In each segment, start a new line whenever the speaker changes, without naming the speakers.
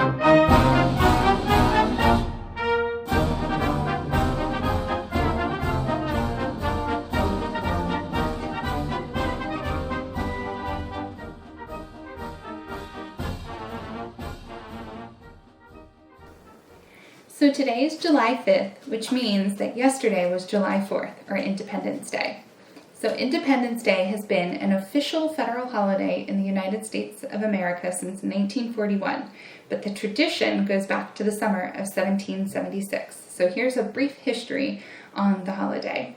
So today is July 5th, which means that yesterday was July 4th, or Independence Day. So Independence Day has been an official federal holiday in the United States of America since 1941, but the tradition goes back to the summer of 1776. So here's a brief history on the holiday.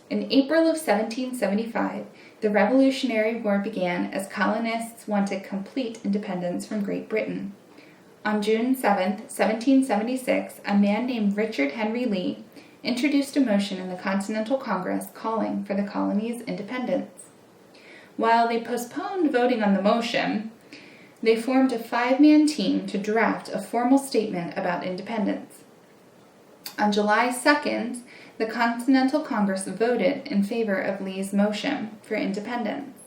In April of 1775, the Revolutionary War began as colonists wanted complete independence from Great Britain. On June 7, 1776, a man named Richard Henry Lee introduced a motion in the Continental Congress calling for the colony's independence. While they postponed voting on the motion, they formed a 5-man team to draft a formal statement about independence. On July 2nd, the Continental Congress voted in favor of Lee's motion for independence.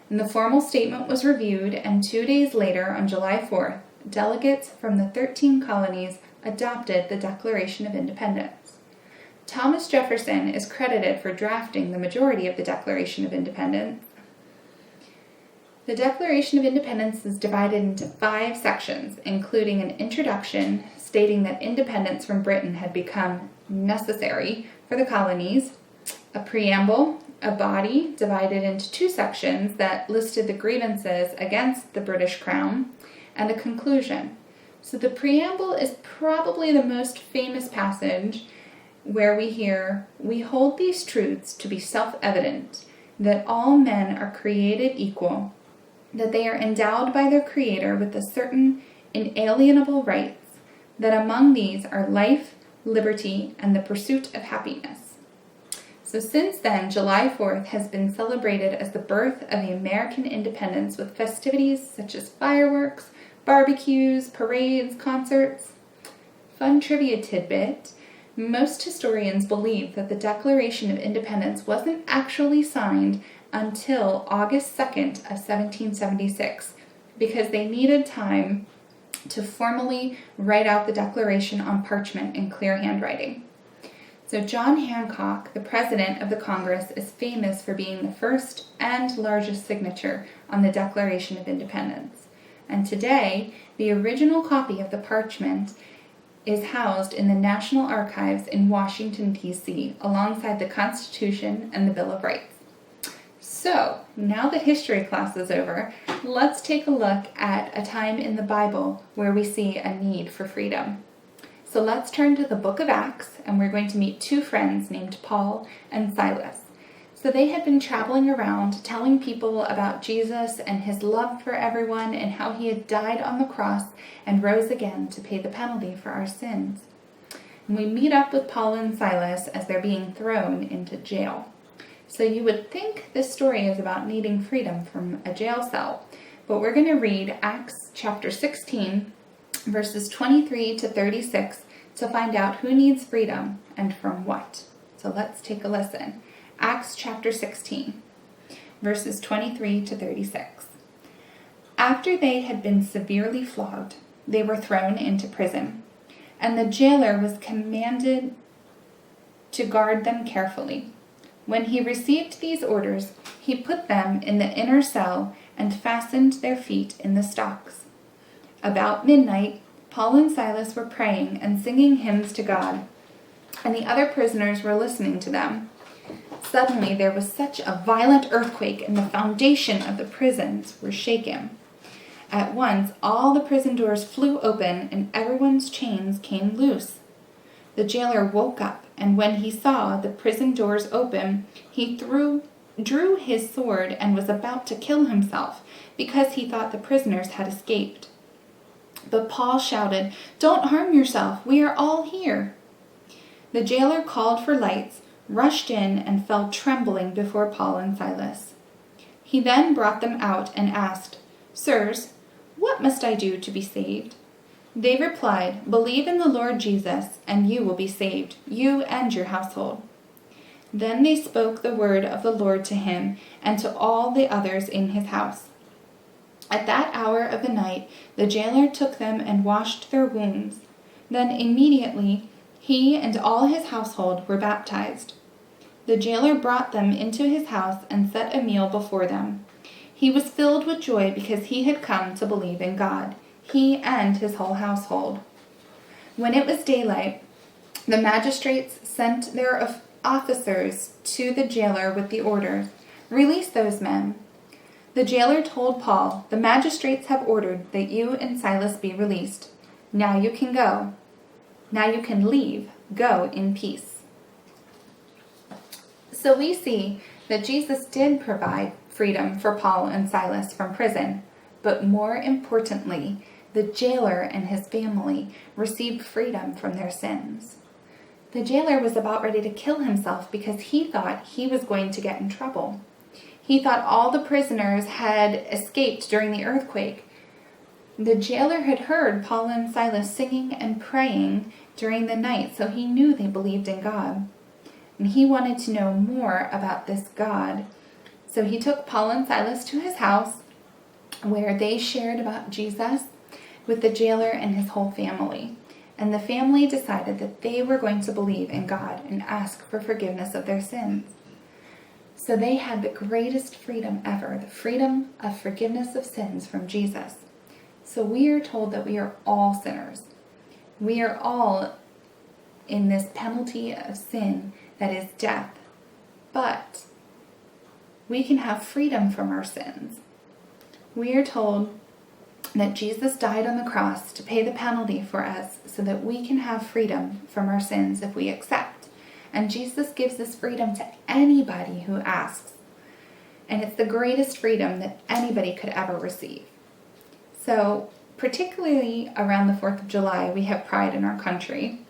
And the formal statement was reviewed, and 2 days later, on July 4th, delegates from the 13 colonies adopted the Declaration of Independence. Thomas Jefferson is credited for drafting the majority of the Declaration of Independence. The Declaration of Independence is divided into 5 sections, including an introduction stating that independence from Britain had become necessary for the colonies, a preamble, a body divided into 2 sections that listed the grievances against the British Crown, and a conclusion. So the preamble is probably the most famous passage where we hear, "We hold these truths to be self-evident, that all men are created equal, that they are endowed by their Creator with a certain inalienable rights, that among these are life, liberty, and the pursuit of happiness." So since then, July 4th has been celebrated as the birth of the American independence with festivities such as fireworks, barbecues, parades, concerts. Fun trivia tidbit: most historians believe that the Declaration of Independence wasn't actually signed until August 2nd of 1776 because they needed time to formally write out the Declaration on parchment in clear handwriting. So John Hancock, the president of the Congress, is famous for being the first and largest signature on the Declaration of Independence. And today, the original copy of the parchment is housed in the National Archives in Washington, D.C., alongside the Constitution and the Bill of Rights. So, now that history class is over, let's take a look at a time in the Bible where we see a need for freedom. So let's turn to the book of Acts, and we're going to meet 2 friends named Paul and Silas. So they had been traveling around telling people about Jesus and his love for everyone and how he had died on the cross and rose again to pay the penalty for our sins. And we meet up with Paul and Silas as they're being thrown into jail. So you would think this story is about needing freedom from a jail cell, but we're going to read Acts chapter 16, verses 23 to 36 to find out who needs freedom and from what. So let's take a listen. Acts chapter 16, verses 23 to 36. After they had been severely flogged, they were thrown into prison, and the jailer was commanded to guard them carefully. When he received these orders, he put them in the inner cell and fastened their feet in the stocks. About midnight, Paul and Silas were praying and singing hymns to God, and the other prisoners were listening to them. Suddenly there was such a violent earthquake, and the foundation of the prisons were shaken. At once all the prison doors flew open, and everyone's chains came loose. The jailer woke up, and when he saw the prison doors open, he drew his sword and was about to kill himself, because he thought the prisoners had escaped. But Paul shouted, "Don't harm yourself, we are all here." The jailer called for lights, rushed in, and fell trembling before Paul and Silas. He then brought them out and asked, "Sirs, what must I do to be saved?" They replied, "Believe in the Lord Jesus, and you will be saved, you and your household." Then they spoke the word of the Lord to him and to all the others in his house. At that hour of the night, the jailer took them and washed their wounds. Then immediately he and all his household were baptized. The jailer brought them into his house and set a meal before them. He was filled with joy because he had come to believe in God, he and his whole household. When it was daylight, the magistrates sent their officers to the jailer with the order, "Release those men." The jailer told Paul, "The magistrates have ordered that you and Silas be released. Now you can go. Now you can leave. Go in peace." So we see that Jesus did provide freedom for Paul and Silas from prison, but more importantly, the jailer and his family received freedom from their sins. The jailer was about ready to kill himself because he thought he was going to get in trouble. He thought all the prisoners had escaped during the earthquake. The jailer had heard Paul and Silas singing and praying during the night, so he knew they believed in God. And he wanted to know more about this God. So he took Paul and Silas to his house, where they shared about Jesus with the jailer and his whole family. And the family decided that they were going to believe in God and ask for forgiveness of their sins. So they had the greatest freedom ever, the freedom of forgiveness of sins from Jesus. So we are told that we are all sinners. We are all in this penalty of sin that is death. But we can have freedom from our sins. We are told that Jesus died on the cross to pay the penalty for us so that we can have freedom from our sins if we accept. And Jesus gives this freedom to anybody who asks. And it's the greatest freedom that anybody could ever receive. So, particularly around the 4th of July, we have pride in our country.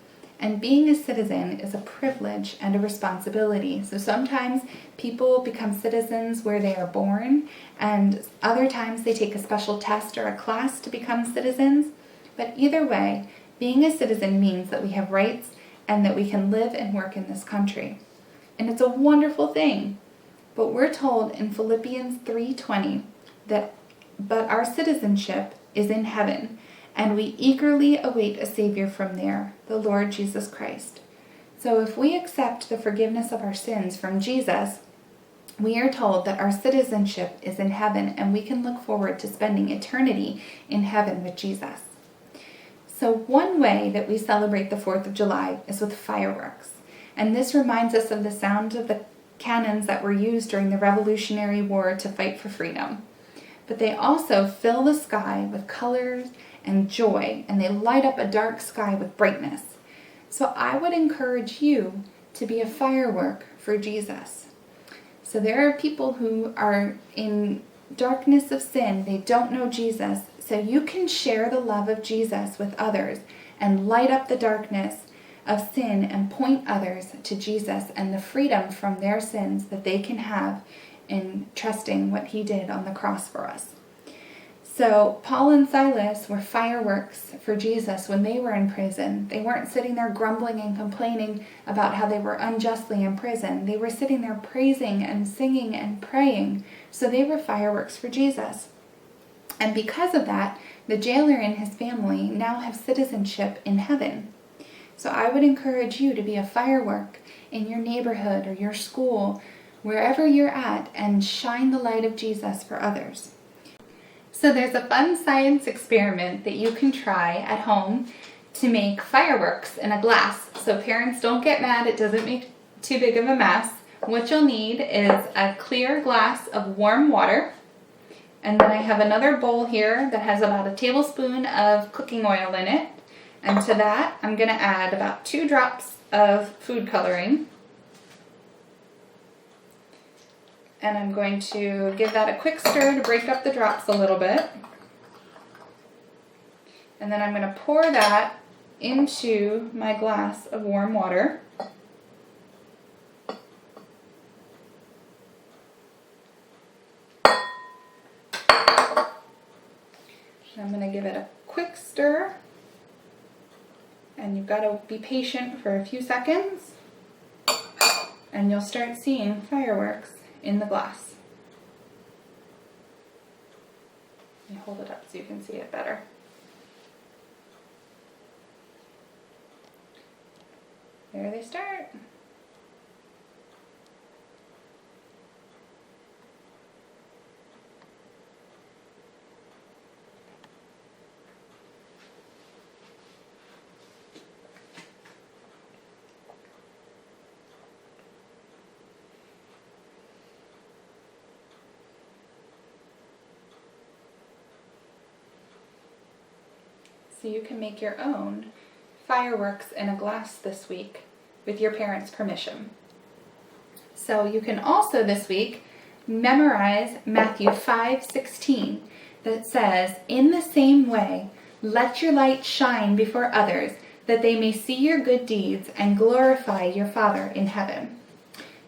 And being a citizen is a privilege and a responsibility. So sometimes people become citizens where they are born, and other times they take a special test or a class to become citizens. But either way, being a citizen means that we have rights and that we can live and work in this country. And it's a wonderful thing. But we're told in Philippians 3:20 that but our citizenship is in heaven, and we eagerly await a Savior from there, the Lord Jesus Christ. So if we accept the forgiveness of our sins from Jesus, we are told that our citizenship is in heaven, and we can look forward to spending eternity in heaven with Jesus. So one way that we celebrate the 4th of July is with fireworks. And this reminds us of the sound of the cannons that were used during the Revolutionary War to fight for freedom. But they also fill the sky with colors and joy, and they light up a dark sky with brightness. So I would encourage you to be a firework for Jesus. So there are people who are in darkness of sin, they don't know Jesus, so you can share the love of Jesus with others and light up the darkness of sin and point others to Jesus and the freedom from their sins that they can have in trusting what he did on the cross for us. So Paul and Silas were fireworks for Jesus when they were in prison. They weren't sitting there grumbling and complaining about how they were unjustly in prison. They were sitting there praising and singing and praying. So they were fireworks for Jesus. And because of that, the jailer and his family now have citizenship in heaven. So I would encourage you to be a firework in your neighborhood or your school, wherever you're at, and shine the light of Jesus for others. So there's a fun science experiment that you can try at home to make fireworks in a glass. So parents, don't get mad, it doesn't make too big of a mess. What you'll need is a clear glass of warm water. And then I have another bowl here that has about a tablespoon of cooking oil in it. And to that, I'm going to add about 2 drops of food coloring. And I'm going to give that a quick stir to break up the drops a little bit. And then I'm going to pour that into my glass of warm water. I'm going to give it a quick stir. And you've got to be patient for a few seconds. And you'll start seeing fireworks in the glass. Let me hold it up so you can see it better. There they start. So you can make your own fireworks in a glass this week with your parents' permission. So you can also this week memorize Matthew 5:16 that says, "In the same way, let your light shine before others, that they may see your good deeds and glorify your Father in heaven."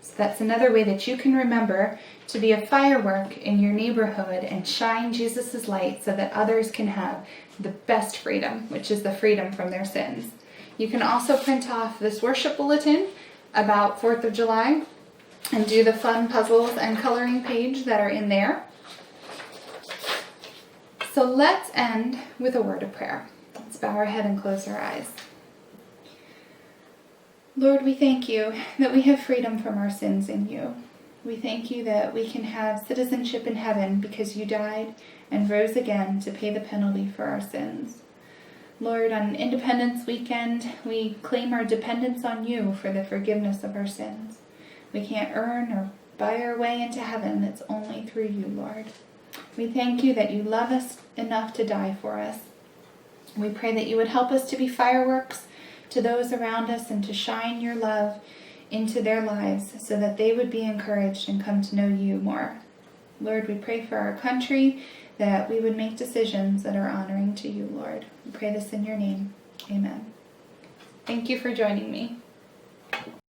So that's another way that you can remember to be a firework in your neighborhood and shine Jesus' light so that others can have the best freedom, which is the freedom from their sins. You can also print off this worship bulletin about 4th of July and do the fun puzzles and coloring page that are in there. So let's end with a word of prayer. Let's bow our head and close our eyes. Lord, we thank you that we have freedom from our sins in you. We thank you that we can have citizenship in heaven because you died and rose again to pay the penalty for our sins. Lord, on Independence Weekend, we claim our dependence on you for the forgiveness of our sins. We can't earn or buy our way into heaven. It's only through you, Lord. We thank you that you love us enough to die for us. We pray that you would help us to be fireworks to those around us and to shine your love into their lives so that they would be encouraged and come to know you more. Lord, we pray for our country, that we would make decisions that are honoring to you, Lord. We pray this in your name. Amen. Thank you for joining me.